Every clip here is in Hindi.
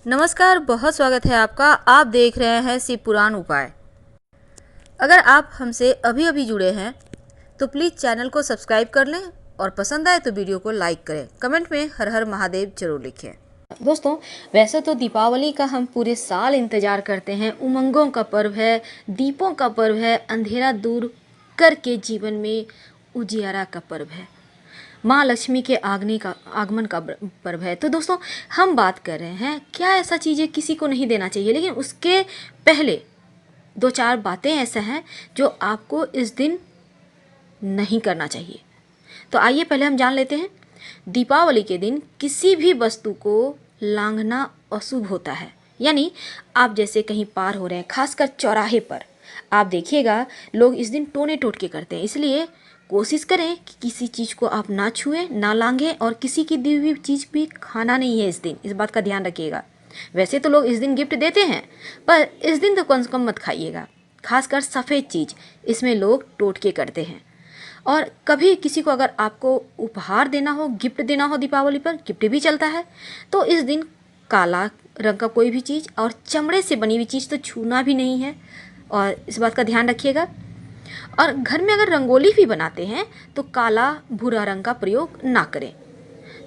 नमस्कार, बहुत स्वागत है आपका। आप देख रहे हैं शिव पुराण उपाय। अगर आप हमसे अभी अभी जुड़े हैं तो प्लीज़ चैनल को सब्सक्राइब कर लें और पसंद आए तो वीडियो को लाइक करें। कमेंट में हर हर महादेव जरूर लिखें। दोस्तों, वैसे तो दीपावली का हम पूरे साल इंतज़ार करते हैं। उमंगों का पर्व है, दीपों का पर्व है, अंधेरा दूर करके जीवन में उजियारा का पर्व है, माँ लक्ष्मी के आगमन का पर्व है। तो दोस्तों, हम बात कर रहे हैं क्या ऐसा चीज़ें किसी को नहीं देना चाहिए, लेकिन उसके पहले दो चार बातें ऐसा हैं जो आपको इस दिन नहीं करना चाहिए। तो आइए पहले हम जान लेते हैं। दीपावली के दिन किसी भी वस्तु को लांघना अशुभ होता है। यानी आप जैसे कहीं पार हो रहे हैं, खासकर चौराहे पर, आप देखिएगा लोग इस दिन टोने टोटके करते हैं। इसलिए कोशिश करें कि किसी चीज़ को आप ना छुएं, ना लांघें, और किसी की दी हुई चीज़ भी खाना नहीं है इस दिन। इस बात का ध्यान रखिएगा। वैसे तो लोग इस दिन गिफ्ट देते हैं, पर इस दिन तो कम से कम मत खाइएगा। खासकर सफ़ेद चीज़, इसमें लोग टोटके करते हैं। और कभी किसी को अगर आपको उपहार देना हो, गिफ्ट देना हो, दीपावली पर गिफ्ट भी चलता है, तो इस दिन काला रंग का कोई भी चीज़ और चमड़े से बनी हुई चीज़ तो छूना भी नहीं है, और इस बात का ध्यान रखिएगा। और घर में अगर रंगोली भी बनाते हैं तो काला भूरा रंग का प्रयोग ना करें।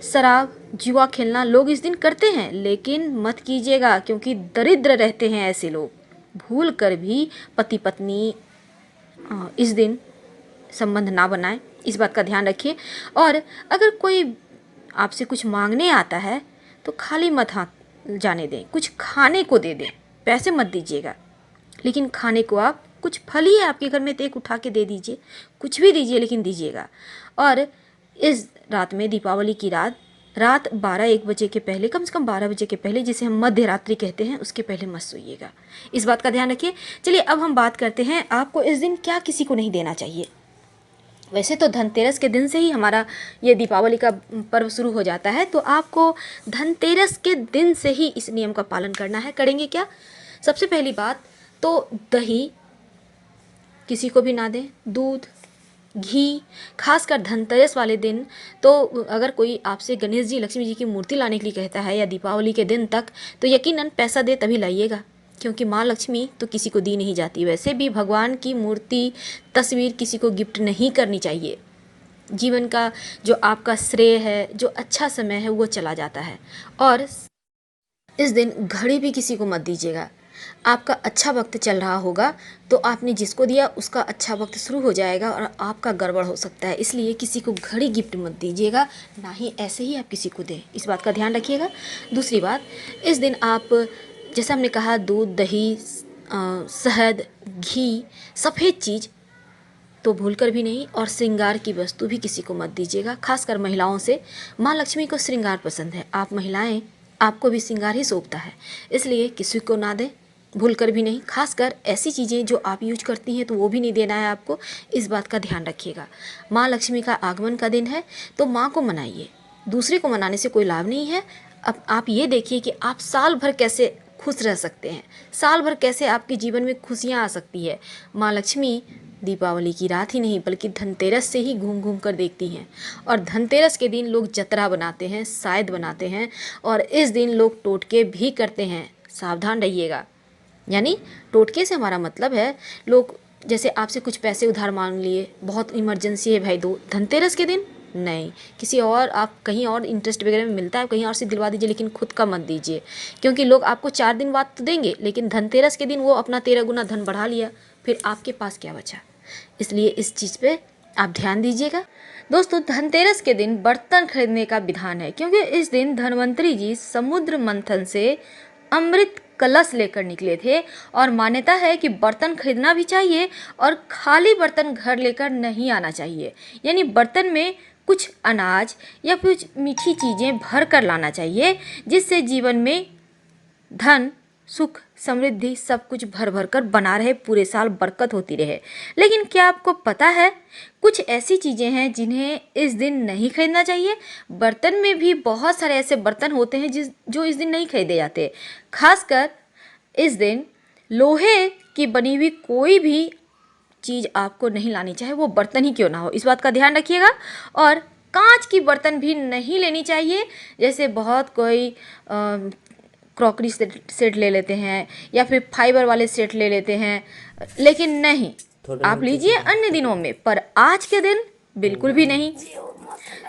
शराब जुआ खेलना लोग इस दिन करते हैं, लेकिन मत कीजिएगा, क्योंकि दरिद्र रहते हैं ऐसे लोग। भूल कर भी पति पत्नी इस दिन संबंध ना बनाएं, इस बात का ध्यान रखिए। और अगर कोई आपसे कुछ मांगने आता है तो खाली मत हाथ जाने दें, कुछ खाने को दे दें। पैसे मत दीजिएगा, लेकिन खाने को आप कुछ फल ही है आपके घर में तो एक उठा के दे दीजिए, कुछ भी दीजिए, लेकिन दीजिएगा। और इस रात में, दीपावली की रात 12-1 बजे के पहले, कम से कम 12 बजे के पहले, जिसे हम मध्य रात्रि कहते हैं, उसके पहले मत सोइएगा। इस बात का ध्यान रखिए। चलिए अब हम बात करते हैं आपको इस दिन क्या किसी को नहीं देना चाहिए। वैसे तो धनतेरस के दिन से ही हमारा ये दीपावली का पर्व शुरू हो जाता है, तो आपको धनतेरस के दिन से ही इस नियम का पालन करना है। करेंगे क्या? सबसे पहली बात तो दही किसी को भी ना दें, दूध, घी। खासकर धनतेरस वाले दिन तो अगर कोई आपसे गणेश जी, लक्ष्मी जी की मूर्ति लाने के लिए कहता है या दीपावली के दिन तक, तो यकीनन पैसा दे तभी लाइएगा, क्योंकि माँ लक्ष्मी तो किसी को दी नहीं जाती। वैसे भी भगवान की मूर्ति, तस्वीर किसी को गिफ्ट नहीं करनी चाहिए। जीवन का जो आपका श्रेय है, जो अच्छा समय है, वो चला जाता है। और इस दिन घड़ी भी किसी को मत दीजिएगा। आपका अच्छा वक्त चल रहा होगा तो आपने जिसको दिया उसका अच्छा वक्त शुरू हो जाएगा और आपका गड़बड़ हो सकता है। इसलिए किसी को घड़ी गिफ्ट मत दीजिएगा, ना ही ऐसे ही आप किसी को दें। इस बात का ध्यान रखिएगा। दूसरी बात, इस दिन आप, जैसा हमने कहा, दूध, दही, शहद, घी, सफ़ेद चीज़ तो भूलकर भी नहीं, और श्रृंगार की वस्तु भी किसी को मत दीजिएगा। खासकर महिलाओं से, माँ लक्ष्मी को श्रृंगार पसंद है। आप महिलाएं, आपको भी श्रृंगार ही सौंपता है, इसलिए किसी को ना दें, भूलकर भी नहीं। खासकर ऐसी चीज़ें जो आप यूज करती हैं तो वो भी नहीं देना है आपको। इस बात का ध्यान रखिएगा। माँ लक्ष्मी का आगमन का दिन है तो माँ को मनाइए, दूसरे को मनाने से कोई लाभ नहीं है। अब आप ये देखिए कि आप साल भर कैसे खुश रह सकते हैं, साल भर कैसे आपके जीवन में खुशियाँ आ सकती है। माँ लक्ष्मी दीपावली की रात ही नहीं बल्कि धनतेरस से ही घूम घूम कर देखती हैं। और धनतेरस के दिन लोग जतरा बनाते हैं, शायद बनाते हैं, और इस दिन लोग टोटके भी करते हैं। सावधान रहिएगा। यानी टोटके से हमारा मतलब है, लोग जैसे आपसे कुछ पैसे उधार मांग लिए, बहुत इमरजेंसी है भाई दो, धनतेरस के दिन नहीं, किसी और, आप कहीं और इंटरेस्ट वगैरह में मिलता है कहीं और से दिलवा दीजिए, लेकिन खुद का मत दीजिए। क्योंकि लोग आपको 4 दिन बाद तो देंगे, लेकिन धनतेरस के दिन वो अपना 13 गुना धन बढ़ा लिया, फिर आपके पास क्या बचा। इसलिए इस चीज़ पे आप ध्यान दीजिएगा। दोस्तों, धनतेरस के दिन बर्तन खरीदने का विधान है, क्योंकि इस दिन धन्वंतरी जी समुद्र मंथन से अमृत कलश लेकर निकले थे, और मान्यता है कि बर्तन खरीदना भी चाहिए और खाली बर्तन घर लेकर नहीं आना चाहिए। यानी बर्तन में कुछ अनाज या कुछ मीठी चीज़ें भर कर लाना चाहिए, जिससे जीवन में धन, सुख, समृद्धि सब कुछ भर भर कर बना रहे, पूरे साल बरकत होती रहे। लेकिन क्या आपको पता है, कुछ ऐसी चीज़ें हैं जिन्हें इस दिन नहीं खरीदना चाहिए। बर्तन में भी बहुत सारे ऐसे बर्तन होते हैं जो इस दिन नहीं खरीदे जाते। खासकर इस दिन लोहे की बनी हुई कोई भी चीज़ आपको नहीं लानी, चाहे वो बर्तन ही क्यों ना हो। इस बात का ध्यान रखिएगा। और कांच की बर्तन भी नहीं लेनी चाहिए। जैसे बहुत कोई क्रॉकरी सेट ले लेते हैं या फिर फाइबर वाले सेट ले लेते हैं, लेकिन नहीं, आप लीजिए अन्य दिनों में, पर आज के दिन बिल्कुल भी नहीं।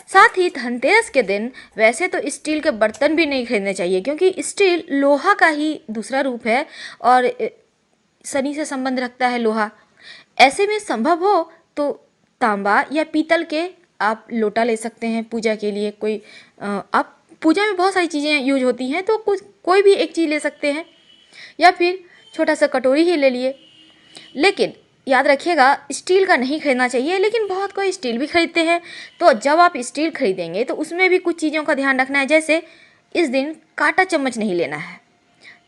साथ ही धनतेरस के दिन वैसे तो स्टील के बर्तन भी नहीं खरीदने चाहिए, क्योंकि स्टील लोहा का ही दूसरा रूप है और शनि से संबंध रखता है लोहा। ऐसे में संभव हो तो तांबा या पीतल के आप लोटा ले सकते हैं पूजा के लिए। कोई आप पूजा में बहुत सारी चीज़ें यूज होती हैं, तो कोई भी एक चीज़ ले सकते हैं, या फिर छोटा सा कटोरी ही ले लिए। लेकिन याद रखिएगा, स्टील का नहीं खरीदना चाहिए, लेकिन बहुत कोई स्टील भी खरीदते हैं। तो जब आप स्टील खरीदेंगे तो उसमें भी कुछ चीज़ों का ध्यान रखना है, जैसे इस दिन कांटा चम्मच नहीं लेना है,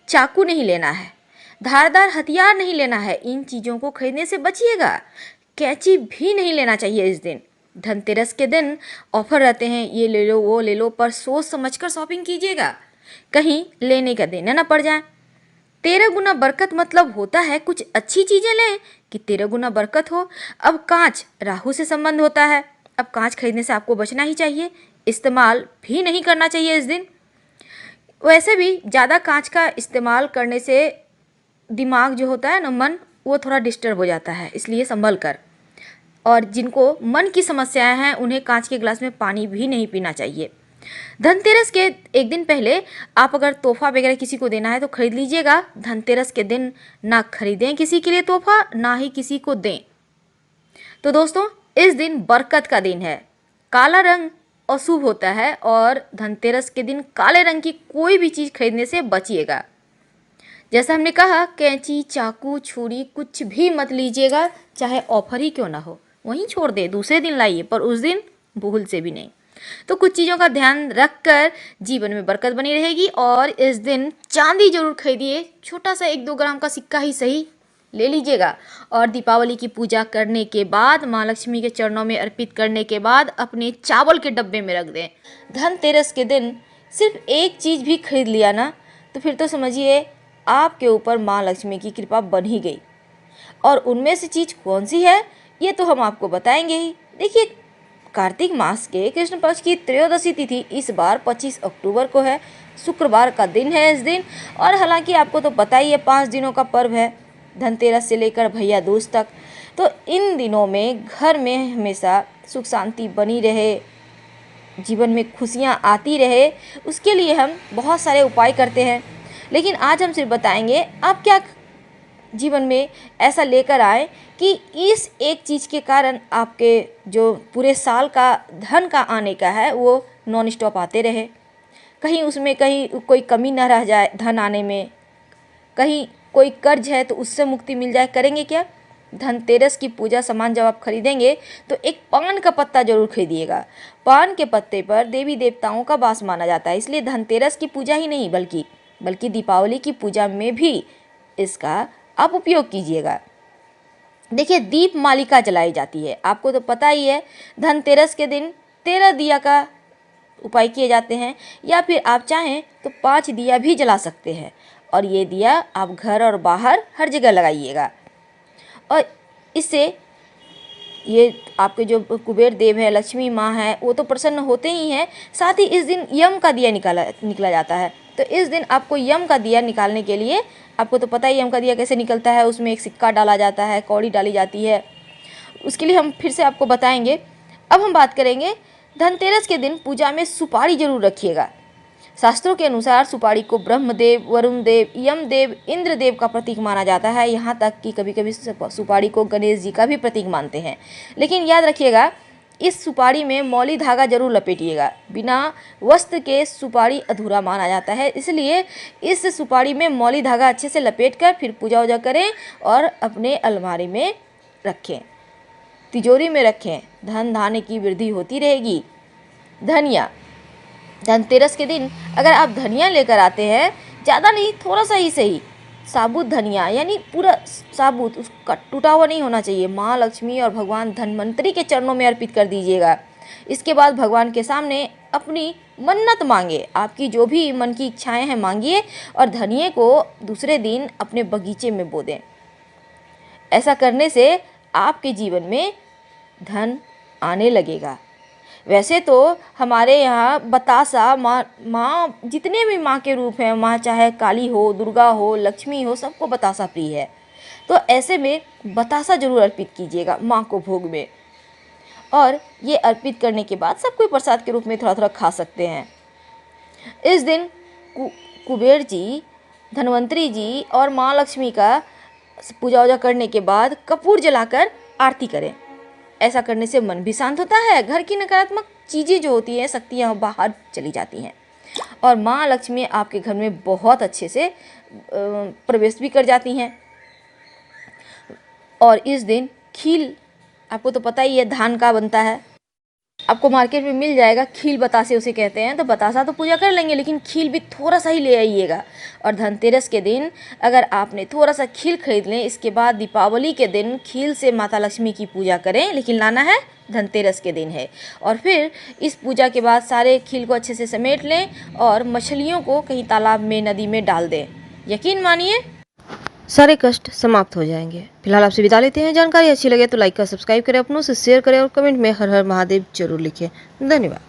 चाकू नहीं लेना है, धारदार हथियार नहीं लेना है। इन चीज़ों को खरीदने से बचिएगा। कैंची भी नहीं लेना चाहिए इस दिन। धनतेरस के दिन ऑफर रहते हैं, ये ले लो वो ले लो, पर सोच समझकर शॉपिंग कीजिएगा, कहीं लेने का देना ना पड़ जाए। 13 गुना बरकत मतलब होता है कुछ अच्छी चीज़ें लें कि 13 गुना बरकत हो। अब कांच राहु से संबंध होता है, अब कांच खरीदने से आपको बचना ही चाहिए, इस्तेमाल भी नहीं करना चाहिए इस दिन। वैसे भी ज़्यादा कांच का इस्तेमाल करने से दिमाग जो होता है ना, मन, वो थोड़ा डिस्टर्ब हो जाता है, इसलिए संभल कर। और जिनको मन की समस्याएं हैं उन्हें कांच के गिलास में पानी भी नहीं पीना चाहिए। धनतेरस के एक दिन पहले आप अगर तोहफा वगैरह किसी को देना है तो खरीद लीजिएगा। धनतेरस के दिन ना खरीदें किसी के लिए तोहफा, ना ही किसी को दें। तो दोस्तों, इस दिन बरकत का दिन है। काला रंग अशुभ होता है और धनतेरस के दिन काले रंग की कोई भी चीज़ खरीदने से बचिएगा। जैसा हमने कहा, कैंची, चाकू, छुरी कुछ भी मत लीजिएगा, चाहे ऑफर ही क्यों ना हो, वहीं छोड़ दे, दूसरे दिन लाइए, पर उस दिन भूल से भी नहीं। तो कुछ चीज़ों का ध्यान रखकर जीवन में बरकत बनी रहेगी। और इस दिन चांदी जरूर खरीदिए, छोटा सा 1-2 ग्राम का सिक्का ही सही ले लीजिएगा। और दीपावली की पूजा करने के बाद, माँ लक्ष्मी के चरणों में अर्पित करने के बाद अपने चावल के डब्बे में रख दें। धनतेरस के दिन सिर्फ एक चीज़ भी खरीद लिया ना, तो फिर तो समझिए आपके ऊपर माँ लक्ष्मी की कृपा बन ही गई। और उनमें से चीज़ कौन सी है, ये तो हम आपको बताएंगे ही। देखिए, कार्तिक मास के कृष्ण पक्ष की त्रयोदशी तिथि इस बार 25 अक्टूबर को है, शुक्रवार का दिन है इस दिन। और हालांकि आपको तो पता ही है 5 दिनों का पर्व है, धनतेरस से लेकर भैया दूज तक। तो इन दिनों में घर में हमेशा सुख शांति बनी रहे, जीवन में खुशियाँ आती रहे, उसके लिए हम बहुत सारे उपाय करते हैं। लेकिन आज हम सिर्फ बताएंगे आप क्या जीवन में ऐसा लेकर आए कि इस एक चीज़ के कारण आपके जो पूरे साल का धन का आने का है वो नॉन स्टॉप आते रहे, कहीं उसमें कहीं कोई कमी ना रह जाए धन आने में, कहीं कोई कर्ज है तो उससे मुक्ति मिल जाए। करेंगे क्या? धनतेरस की पूजा सामान जब आप खरीदेंगे तो एक पान का पत्ता जरूर खरीदिएगा। पान के पत्ते पर देवी देवताओं का वास माना जाता है, इसलिए धनतेरस की पूजा ही नहीं बल्कि दीपावली की पूजा में भी इसका आप उपयोग कीजिएगा। देखिए, दीप मालिका जलाई जाती है, आपको तो पता ही है। धनतेरस के दिन 13 दिया का उपाय किए जाते हैं, या फिर आप चाहें तो 5 दिया भी जला सकते हैं। और ये दिया आप घर और बाहर हर जगह लगाइएगा, और इससे ये आपके जो कुबेर देव है, लक्ष्मी माँ है, वो तो प्रसन्न होते ही हैं। साथ ही इस दिन यम का दिया निकला जाता है। तो इस दिन आपको यम का दिया निकालने के लिए, आपको तो पता ही यम का दिया कैसे निकलता है, उसमें एक सिक्का डाला जाता है, कौड़ी डाली जाती है, उसके लिए हम फिर से आपको बताएंगे। अब हम बात करेंगे धनतेरस के दिन पूजा में सुपारी जरूर रखिएगा। शास्त्रों के अनुसार सुपारी को ब्रह्मदेव, वरुण देव, यमदेव, इंद्रदेव का प्रतीक माना जाता है। यहाँ तक कि कभी कभी सुपारी को गणेश जी का भी प्रतीक मानते हैं। लेकिन याद रखिएगा, इस सुपारी में मौली धागा जरूर लपेटिएगा। बिना वस्त्र के सुपारी अधूरा माना जाता है, इसलिए इस सुपारी में मौली धागा अच्छे से लपेटकर फिर पूजा वूजा करें और अपने अलमारी में रखें, तिजोरी में रखें। धन धान्य की वृद्धि होती रहेगी। धनिया, धनतेरस के दिन अगर आप धनिया लेकर आते हैं, ज़्यादा नहीं, थोड़ा सा ही सही, साबुत धनिया, यानी पूरा साबुत, उसका टूटा हुआ नहीं होना चाहिए, माँ लक्ष्मी और भगवान धनवंतरी के चरणों में अर्पित कर दीजिएगा। इसके बाद भगवान के सामने अपनी मन्नत मांगे, आपकी जो भी मन की इच्छाएं हैं मांगिए, और धनिये को दूसरे दिन अपने बगीचे में बो दें। ऐसा करने से आपके जीवन में धन आने लगेगा। वैसे तो हमारे यहाँ बतासा माँ जितने भी माँ के रूप हैं, माँ चाहे काली हो, दुर्गा हो, लक्ष्मी हो, सबको बतासा प्रिय है। तो ऐसे में बतासा जरूर अर्पित कीजिएगा माँ को भोग में। और ये अर्पित करने के बाद सब कोई प्रसाद के रूप में थोड़ा थोड़ा खा सकते हैं। इस दिन कुबेर जी, धन्वंतरी जी और माँ लक्ष्मी का पूजा वूजा करने के बाद कपूर जलाकर आरती करें। ऐसा करने से मन भी शांत होता है, घर की नकारात्मक चीज़ें जो होती हैं, शक्तियाँ बाहर चली जाती हैं और माँ लक्ष्मी आपके घर में बहुत अच्छे से प्रवेश भी कर जाती हैं। और इस दिन खील, आपको तो पता ही है धान का बनता है, आपको मार्केट में मिल जाएगा, खील बतासे उसे कहते हैं। तो बतासा तो पूजा कर लेंगे, लेकिन खील भी थोड़ा सा ही ले आइएगा। और धनतेरस के दिन अगर आपने थोड़ा सा खील खरीद लें, इसके बाद दीपावली के दिन खील से माता लक्ष्मी की पूजा करें, लेकिन लाना है धनतेरस के दिन है। और फिर इस पूजा के बाद सारे खील को अच्छे से समेट लें और मछलियों को कहीं तालाब में, नदी में डाल दें। यकीन मानिए सारे कष्ट समाप्त हो जाएंगे। फिलहाल आपसे विदा लेते हैं। जानकारी अच्छी लगे तो लाइक कर सब्सक्राइब करें, अपनों से शेयर करें और कमेंट में हर हर महादेव जरूर लिखें। धन्यवाद।